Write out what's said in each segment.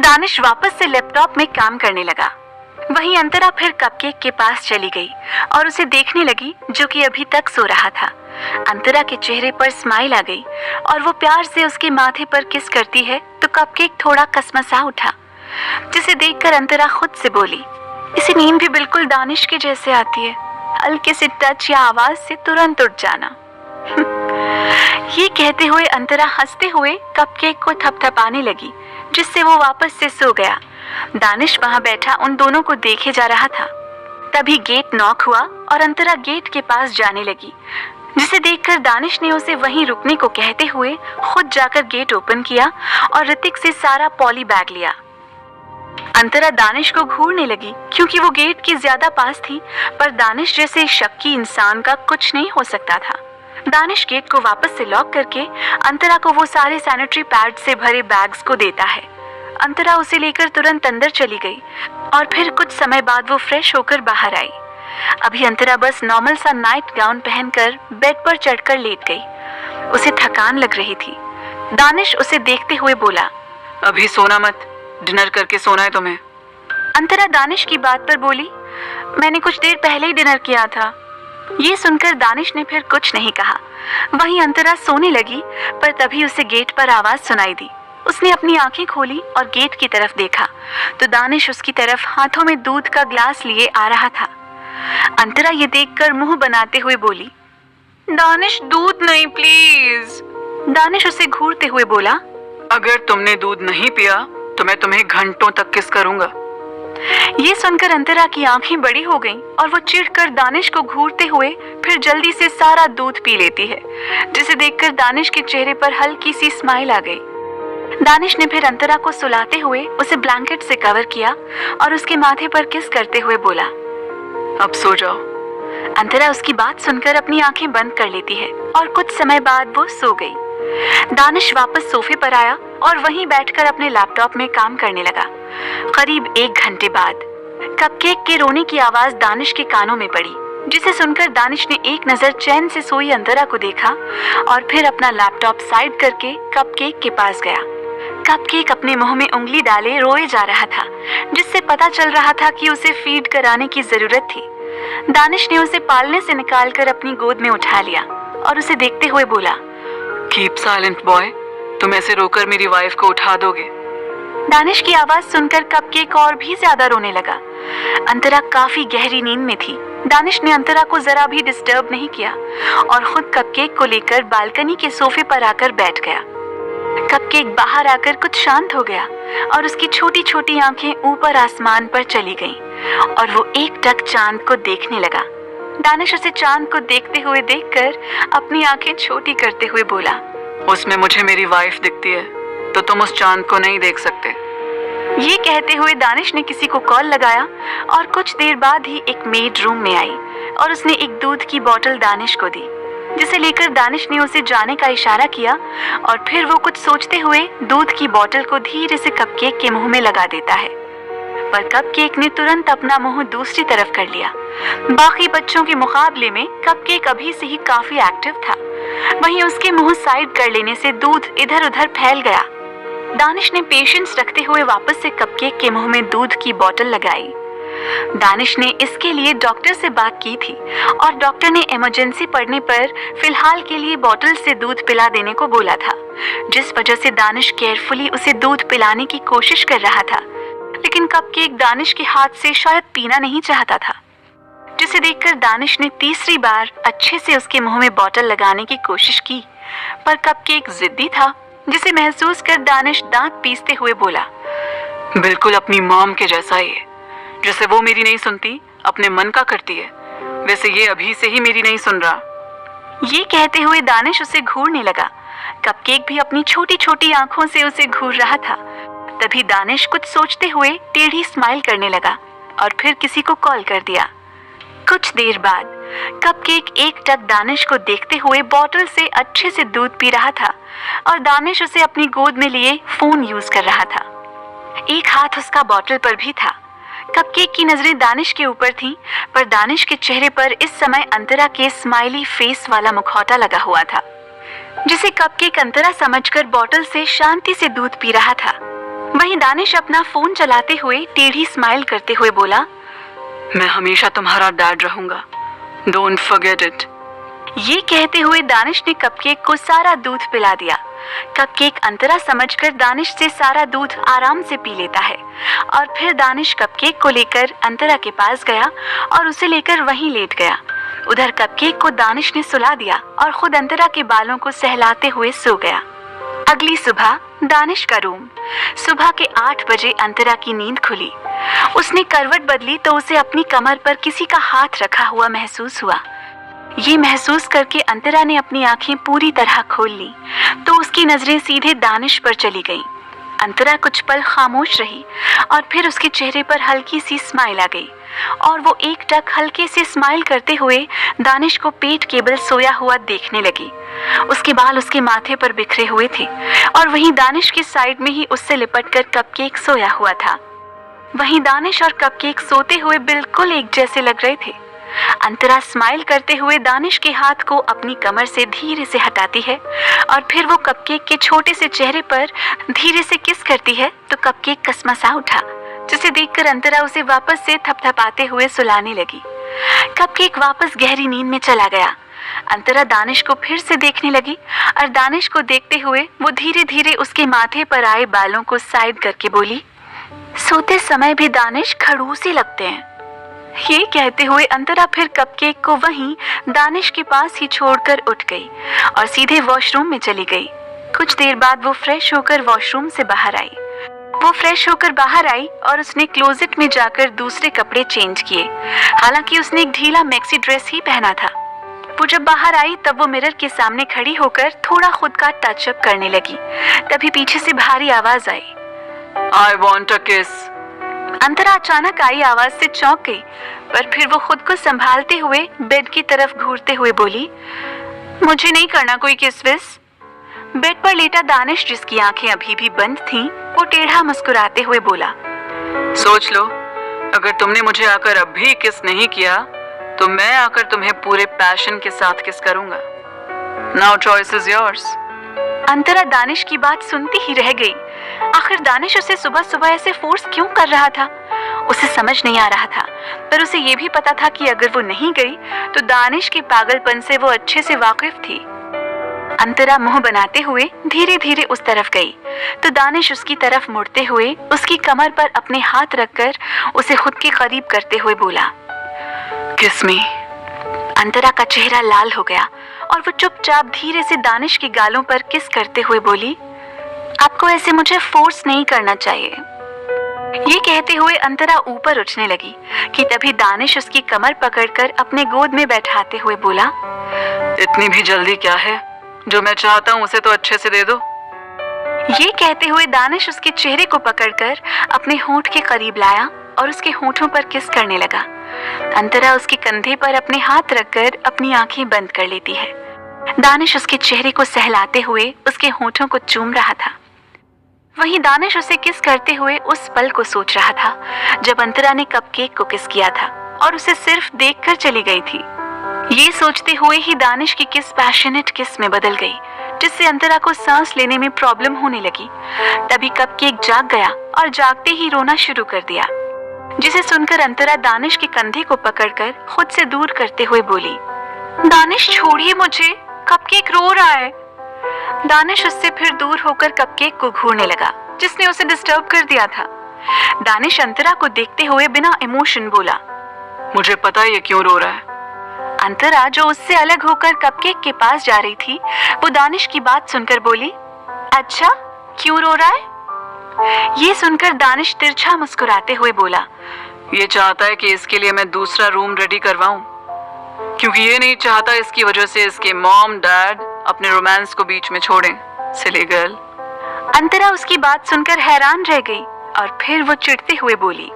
दानिश वापस से लैपटॉप में काम करने लगा। वहीं अंतरा फिर कपकेक के पास चली गई और उसे देखने लगी, जो कि अभी तक सो रहा था। अंतरा के चेहरे पर स्माइल आ गई और वो प्यार से उसके माथे पर किस करती है तो कपकेक थोड़ा कसमसा उठा, जिसे देखकर अंतरा खुद से बोली, इसे नींद भी बिल्कुल दानिश के जैसे आती है, हल्के से टच या आवाज से तुरंत उठ जाना। ये कहते हुए अंतरा हंसते हुए कपकेक को थपथपाने लगी, जिससे वो वापस से सो गया। दानिश वहां बैठा उन दोनों को देखे जा रहा था। तभी गेट नॉक हुआ और अंतरा गेट के पास जाने लगी, जिसे देखकर दानिश ने उसे वहीं रुकने को कहते हुए खुद जाकर गेट ओपन किया और ऋतिक से सारा पॉली बैग लिया। अंतरा दानिश को घूरने लगी क्योंकि वो गेट के ज्यादा पास थी, पर दानिश जैसे शक्की इंसान का कुछ नहीं हो सकता था। दानिश गेट को वापस से लॉक करके अंतरा को वो सारे सैनिटरी पैड से भरे बैग्स को देता है। अंतरा उसे लेकर तुरंत अंदर चली गई और फिर कुछ समय बाद वो फ्रेश होकर बाहर आई। अभी अंतरा बस नॉर्मल सा नाइट गाउन पहनकर बेड पर चढ़कर लेट गई। उसे थकान लग रही थी। दानिश उसे देखते हुए बोला, अभी सोना मत, डिनर करके सोना है तुम्हें। अंतरा दानिश की बात पर बोली, मैंने कुछ देर पहले ही डिनर किया था। ये सुनकर दानिश ने फिर कुछ नहीं कहा। वहीं अंतरा सोने लगी, पर तभी उसे गेट पर आवाज सुनाई दी। उसने अपनी आंखें खोली और गेट की तरफ देखा तो दानिश उसकी तरफ हाथों में दूध का ग्लास लिए आ रहा था। अंतरा ये देखकर मुंह बनाते हुए बोली, दानिश दूध नहीं प्लीज। दानिश उसे घूरते हुए बोला, अगर तुमने दूध नहीं पिया तो मैं तुम्हें घंटों तक किस करूंगा। ये सुनकर अंतरा की आंखें बड़ी हो गईं और वो चिढ़कर दानिश को घूरते हुए फिर जल्दी से सारा दूध पी लेती है, जिसे देखकर दानिश के चेहरे पर हल्की सी स्माइल आ गई। दानिश ने फिर अंतरा को सुलाते हुए उसे ब्लैंकेट से कवर किया और उसके माथे पर किस करते हुए बोला, अब सो जाओ। अंतरा उसकी बात सुनकर अपनी आंखें बंद कर लेती है और कुछ समय बाद वो सो गई। दानिश वापस सोफे पर आया और वहीं बैठकर अपने लैपटॉप में काम करने लगा। करीब 1 घंटे बाद कपकेक के रोने की आवाज दानिश के कानों में पड़ी, जिसे सुनकर दानिश ने एक नजर चैन से सोई अंतरा को देखा और फिर अपना लैपटॉप साइड करके कपकेक के पास गया। कपकेक अपने मुंह में उंगली डाले रोए जा रहा था, जिससे पता चल रहा था कि उसे फीड कराने की जरूरत थी। दानिश ने उसे पालने से निकालकर अपनी गोद में उठा लिया और उसे देखते हुए बोला, कीप साइलेंट बॉय, तुम ऐसे रोकर मेरी वाइफ को उठा दोगे। दानिश की आवाज सुनकर कपकेक और भी ज्यादा रोने लगा। अंतरा काफी गहरी नींद में थी। दानिश ने अंतरा को जरा भी डिस्टर्ब नहीं किया और खुद कपकेक को लेकर बालकनी के सोफे पर आकर बैठ गया। कपकेक बाहर आकर कुछ शांत हो गया और उसकी छोटी छोटी आंखें ऊपर आसमान पर चली गईं और वो एकटक चांद को देखने लगा। दानिश उसे चांद को देखते हुए देखकर अपनी आंखें छोटी करते हुए बोला, उसमें मुझे मेरी वाइफ दिखती है, तो तुम उस चांद को नहीं देख सकते। ये कहते हुए दानिश ने किसी को कॉल लगाया और कुछ देर बाद ही एक मेड रूम में आई और उसने एक दूध की बोतल दानिश को दी, जिसे लेकर दानिश ने उसे जाने का इशारा किया और फिर वो कुछ सोचते हुए दूध की बोतल को धीरे से कपकेक के मुंह में लगा देता है, पर कपकेक ने तुरंत अपना मुंह दूसरी तरफ कर लिया। बाकी बच्चों के मुकाबले में कपकेक अभी से ही काफी एक्टिव था। वहीं उसके मुंह साइड कर लेने से दूध इधर उधर फैल गया। दानिश ने पेशेंस रखते हुए वापस से कपकेक के मुंह में दूध की बोतल लगाई। दानिश ने इसके लिए डॉक्टर से बात की थी और डॉक्टर ने इमरजेंसी पड़ने पर फिलहाल के लिए बोतल से दूध पिला देने को बोला था, जिस वजह से दानिश केयरफुली उसे दूध पिलाने की कोशिश कर रहा था। लेकिन कपकेक दानिश के हाथ से शायद पीना नहीं चाहता था, जिसे देखकर दानिश ने तीसरी बार अच्छे से उसके मुंह में बोतल लगाने की कोशिश की, पर कपकेक जिद्दी था, जिसे महसूस कर दानिश दांत पीसते हुए बोला, बिल्कुल अपनी मॉम के जैसा ही है। जैसे वो मेरी नहीं सुनती, अपने मन का करती है, वैसे ये अभी से ही मेरी नहीं सुन रहा। ये कहते हुए दानिश उसे घूरने लगा। कपकेक भी अपनी छोटी छोटी आंखों से उसे घूर रहा था। तभी दानिश कुछ सोचते हुए टेढ़ी स्माइल करने लगा और फिर किसी को कॉल कर दिया। कुछ देर बाद कपकेक एकटक दानिश को देखते हुए बोतल से अच्छे से दूध पी रहा था और दानिश उसे अपनी गोद में लिए फोन यूज कर रहा था। एक हाथ उसका बोतल पर भी था। कपकेक की नजरें दानिश के ऊपर थीं, पर दानिश के चेहरे पर इस समय अंतरा के स्माइली फेस वाला मुखौटा लगा हुआ था, जिसे कपकेक अंतरा समझकर बोतल से शांति से दूध पी रहा था। वहीं दानिश अपना फोन चलाते हुए टेढ़ी स्माइल करते हुए बोला, मैं हमेशा तुम्हारा डैड रहूंगा, डोंट फॉरगेट इट। ये कहते हुए दानिश ने कपकेक को सारा दूध पिला दिया। कपकेक अंतरा समझकर दानिश से सारा दूध आराम से पी लेता है और फिर दानिश कपकेक को लेकर अंतरा के पास गया और उसे लेकर वहीं लेट गया। उधर कपकेक को दानिश ने सुला दिया और खुद अंतरा के बालों को सहलाते हुए सो गया। अगली सुबह दानिश का रूम। सुबह के 8 बजे अंतरा की नींद खुली। उसने करवट बदली तो उसे अपनी कमर पर किसी का हाथ रखा हुआ महसूस हुआ। ये महसूस करके अंतरा ने अपनी आंखें पूरी तरह खोल ली तो उसकी नजरें सीधे दानिश पर चली गईं। अंतरा कुछ पल खामोश रही और फिर उसके चेहरे पर हल्की सी स्माइल आ गई और वो एकटक हल्के से स्माइल करते हुए दानिश को पेट के बल सोया हुआ देखने लगी। उसके बाल उसके माथे पर बिखरे हुए थे और वहीं दानिश के साइड में ही उससे लिपटकर कपकेक सोया हुआ था। वहीं दानिश और कपकेक सोते हुए बिल्कुल एक जैसे लग रहे थे। अंतरा स्माइल करते हुए दानिश के हाथ को अपनी कमर से धीरे से हटाती है और फिर वो कपकेक के छोटे से चेहरे पर धीरे से किस करती है तो कपकेक कसमसा उठा, जिसे देखकर अंतरा उसे वापस से थपथपाते हुए सुलाने लगी। कपकेक वापस गहरी नींद में चला गया। अंतरा दानिश को फिर से देखने लगी और दानिश को देखते हुए वो धीरे धीरे उसके माथे पर आए बालों को साइड करके बोली, सोते समय भी दानिश खड़ूसी लगते हैं। ये कहते हुए अंतरा फिर कपकेक को वहीं दानिश के पास ही छोड़कर उठ गई और सीधे वॉशरूम में चली गई। कुछ देर बाद वो फ्रेश होकर वॉशरूम से बाहर आई। वो फ्रेश होकर बाहर आई और उसने क्लोजेट में जाकर दूसरे कपड़े चेंज किए। हालांकि उसने एक ढीला मैक्सी ड्रेस ही पहना था। वो जब बाहर आई तब वो मिरर के सामने खड़ी होकर थोड़ा खुद का टचअप करने लगी। तभी पीछे से भारी आवाज आई, I want a kiss। अंतरा अचानक आई आवाज से चौंक गई, पर फिर वो खुद को संभालते हुए बेड की तरफ घूरते हुए बोली, मुझे नहीं करना कोई किस विस। बेड पर लेटा दानिश, जिसकी आंखें अभी भी बंद थीं, वो टेढ़ा मुस्कुराते हुए बोला, सोच लो, अगर तुमने मुझे आकर अब भी किस नहीं किया तो मैं आकर तुम्हें पूरे पैशन के साथ किस करूंगा। Now choice is yours. Antara Danish की बात सुनती ही रह गई। आखिर दानिश उसे सुबह सुबह ऐसे फोर्स क्यों कर रहा था? उसे समझ नहीं आ रहा था, पर उसे ये भी पता था कि अगर वो नहीं गई तो दानिश के पागलपन से वो अच्छे से वाकिफ थी। अंतरा मुंह बनाते हुए धीरे धीरे उस तरफ गई तो दानिश उसकी तरफ मुड़ते हुए उसकी कमर पर अपने हाथ रखकर उसे खुद के करीब करते हुए बोला, किस मी। अंतरा का चेहरा लाल हो गया और वो चुपचाप धीरे से दानिश के गालों पर किस करते हुए बोली, आपको ऐसे मुझे फोर्स नहीं करना चाहिए। ये कहते हुए अंतरा ऊपर उठने लगी कि तभी दानिश उसकी कमर पकड़कर अपने गोद में बैठाते हुए बोला, इतनी भी जल्दी क्या है? जो मैं चाहता हूँ उसे तो अच्छे से दे दो। ये कहते हुए दानिश उसके चेहरे को पकड़कर अपने होंठ के करीब लाया और उसके होंठों पर किस करने लगा। अंतरा उसके कंधे पर अपने हाथ रखकर अपनी आंखें बंद कर लेती है। दानिश उसके चेहरे को सहलाते हुए उसके होंठों को चूम रहा था। वहीं दानिश उसे किस करते हुए उस पल को सोच रहा था जब अंतरा ने कपकेक को किस किया था और उसे सिर्फ देखकर चली गई थी। ये सोचते हुए ही दानिश की किस पैशनेट किस में बदल गई, जिससे अंतरा को सांस लेने में प्रॉब्लम होने लगी। तभी कपकेक जाग गया और जागते ही रोना शुरू कर दिया, जिसे सुनकर अंतरा दानिश के कंधे को पकड़कर खुद से दूर करते हुए बोली, दानिश छोड़िए मुझे, कपकेक रो रहा है। दानिश उससे फिर दूर होकर कपकेक को घूरने लगा, जिसने उसे डिस्टर्ब कर दिया था। दानिश अंतरा को देखते हुए बिना इमोशन बोला, मुझे पता है ये क्यों रो रहा है। अंतरा, जो उससे अलग होकर कपकेक के पास जा रही थी, वो दानिश की बात सुनकर बोली, अच्छा क्यों रो रहा है? ये सुनकर दानिश तिरछा मुस्कुराते हुए बोला, ये चाहता है कि इसके लिए मैं दूसरा रूम रेडी करवाऊं, क्योंकि ये नहीं चाहता इसकी वजह से इसके मॉम डैड अपने रोमांस को बीच में छोड़ें। Silly girl. अंतरा उसकी बात सुनकर हैरान रह गई और फिर वो चिढ़ते हुए बोली,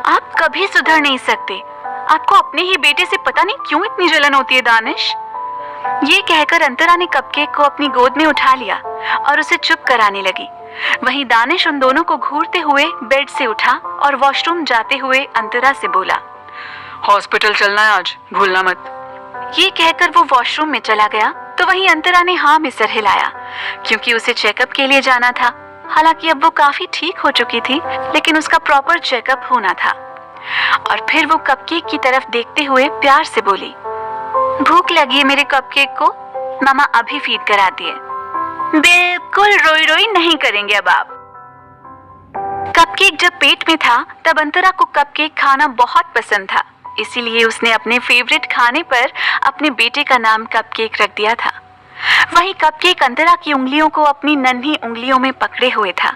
आप कभी सुधर नहीं सकते। आपको अपने ही बेटे से पता नहीं क्यों इतनी जलन होती है दानिश। ये कहकर अंतरा ने कपकेक को अपनी गोद में उठा लिया और उसे चुप कराने लगी। वहीं दानिश उन दोनों को घूरते हुए बेड से उठा और वॉशरूम जाते हुए अंतरा से बोला, हॉस्पिटल चलना है आज, भूलना मत। ये कहकर वो वॉशरूम में चला गया तो वहीं अंतरा ने हाँ में सर हिलाया, क्योंकि उसे चेकअप के लिए जाना था। हालांकि अब वो काफी ठीक हो चुकी थी, लेकिन उसका प्रॉपर चेकअप होना था। और फिर वो कपकेक की तरफ देखते हुए प्यार से बोली, भूख लगी है मेरे कपकेक को, मामा अभी फीड करा दिए। बिल्कुल रोई रोई नहीं करेंगे अब आप। कपकेक जब पेट में था तब अंतरा को कपकेक खाना बहुत पसंद था, इसीलिए उसने अपने फेवरेट खाने पर अपने बेटे का नाम कपकेक रख दिया था। वहीं कपकेक अंतरा की उंगलियों को अपनी नन्ही उंगलियों में पकड़े हुए था,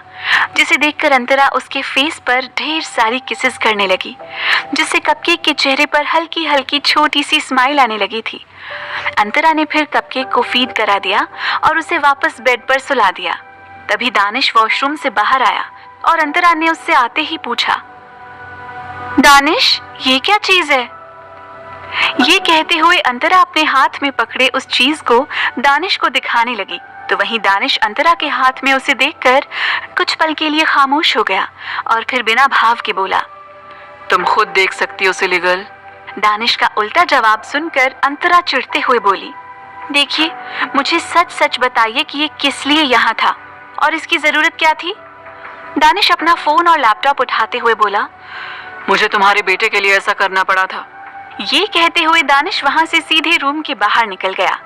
जिसे देखकर अंतरा उसके फेस पर ढेर सारी किसेस करने लगी, जिससे कपकेक के चेहरे पर हल्की हल्की छोटी सी स्माइल आने लगी थी। अंतरा ने फिर कपकेक को फीड करा दिया और उसे वापस बेड पर सुला दिया। तभी दानिश वॉशरूम से बाहर आया और अंतरा ने उससे आते ही पूछा, दानिश ये क्या चीज है? ये कहते हुए अंतरा अपने हाथ में पकड़े उस चीज को दानिश को दिखाने लगी, तो वहीं दानिश अंतरा के हाथ में उसे देखकर कुछ पल के लिए खामोश हो गया और फिर बिना भाव के बोला, तुम खुद देख सकती हो सिली गर्ल। दानिश का उल्टा जवाब सुनकर अंतरा चिढ़ते हुए बोली, देखिए मुझे सच सच बताइए कि ये किस लिए यहाँ था और इसकी जरूरत क्या थी? दानिश अपना फोन और लैपटॉप उठाते हुए बोला, मुझे तुम्हारे बेटे के लिए ऐसा करना पड़ा था। ये कहते हुए दानिश वहां से सीधे रूम के बाहर निकल गया।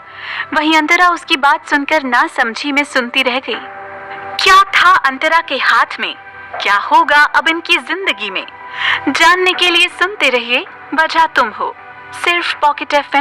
वहीं अंतरा उसकी बात सुनकर ना समझी में सुनती रह गई। क्या था अंतरा के हाथ में? क्या होगा अब इनकी जिंदगी में? जानने के लिए सुनते रहिए बजा तुम हो, सिर्फ पॉकेट FM